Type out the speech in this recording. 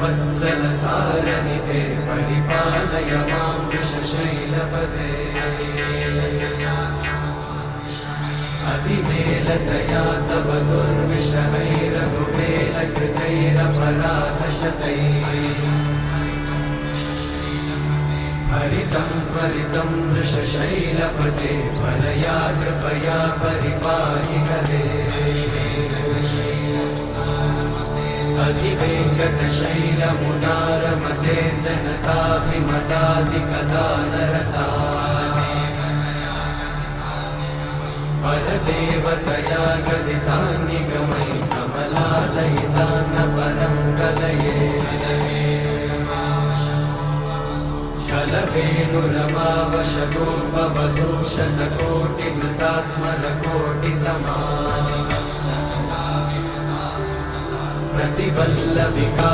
वत्सलसारनिधे परिपालय मां वृषशैलपदे अतिवेलतया तव दुर्विषहैरघुवेलकृतैरपराधशतैः हरितं त्वरितं वृषशैलपदे परया कृपया परिपाहि हरे अधिवेङ्कटशैलमुदारमते जनताभिमताधिकदानरता परदेवतया गदितान्निगमै कमलादयितान्न परं कलये कलवेणुरमावशगोपवधूषणकोटिवृतात् स्मरकोटिसमा प्रतिवल्लविका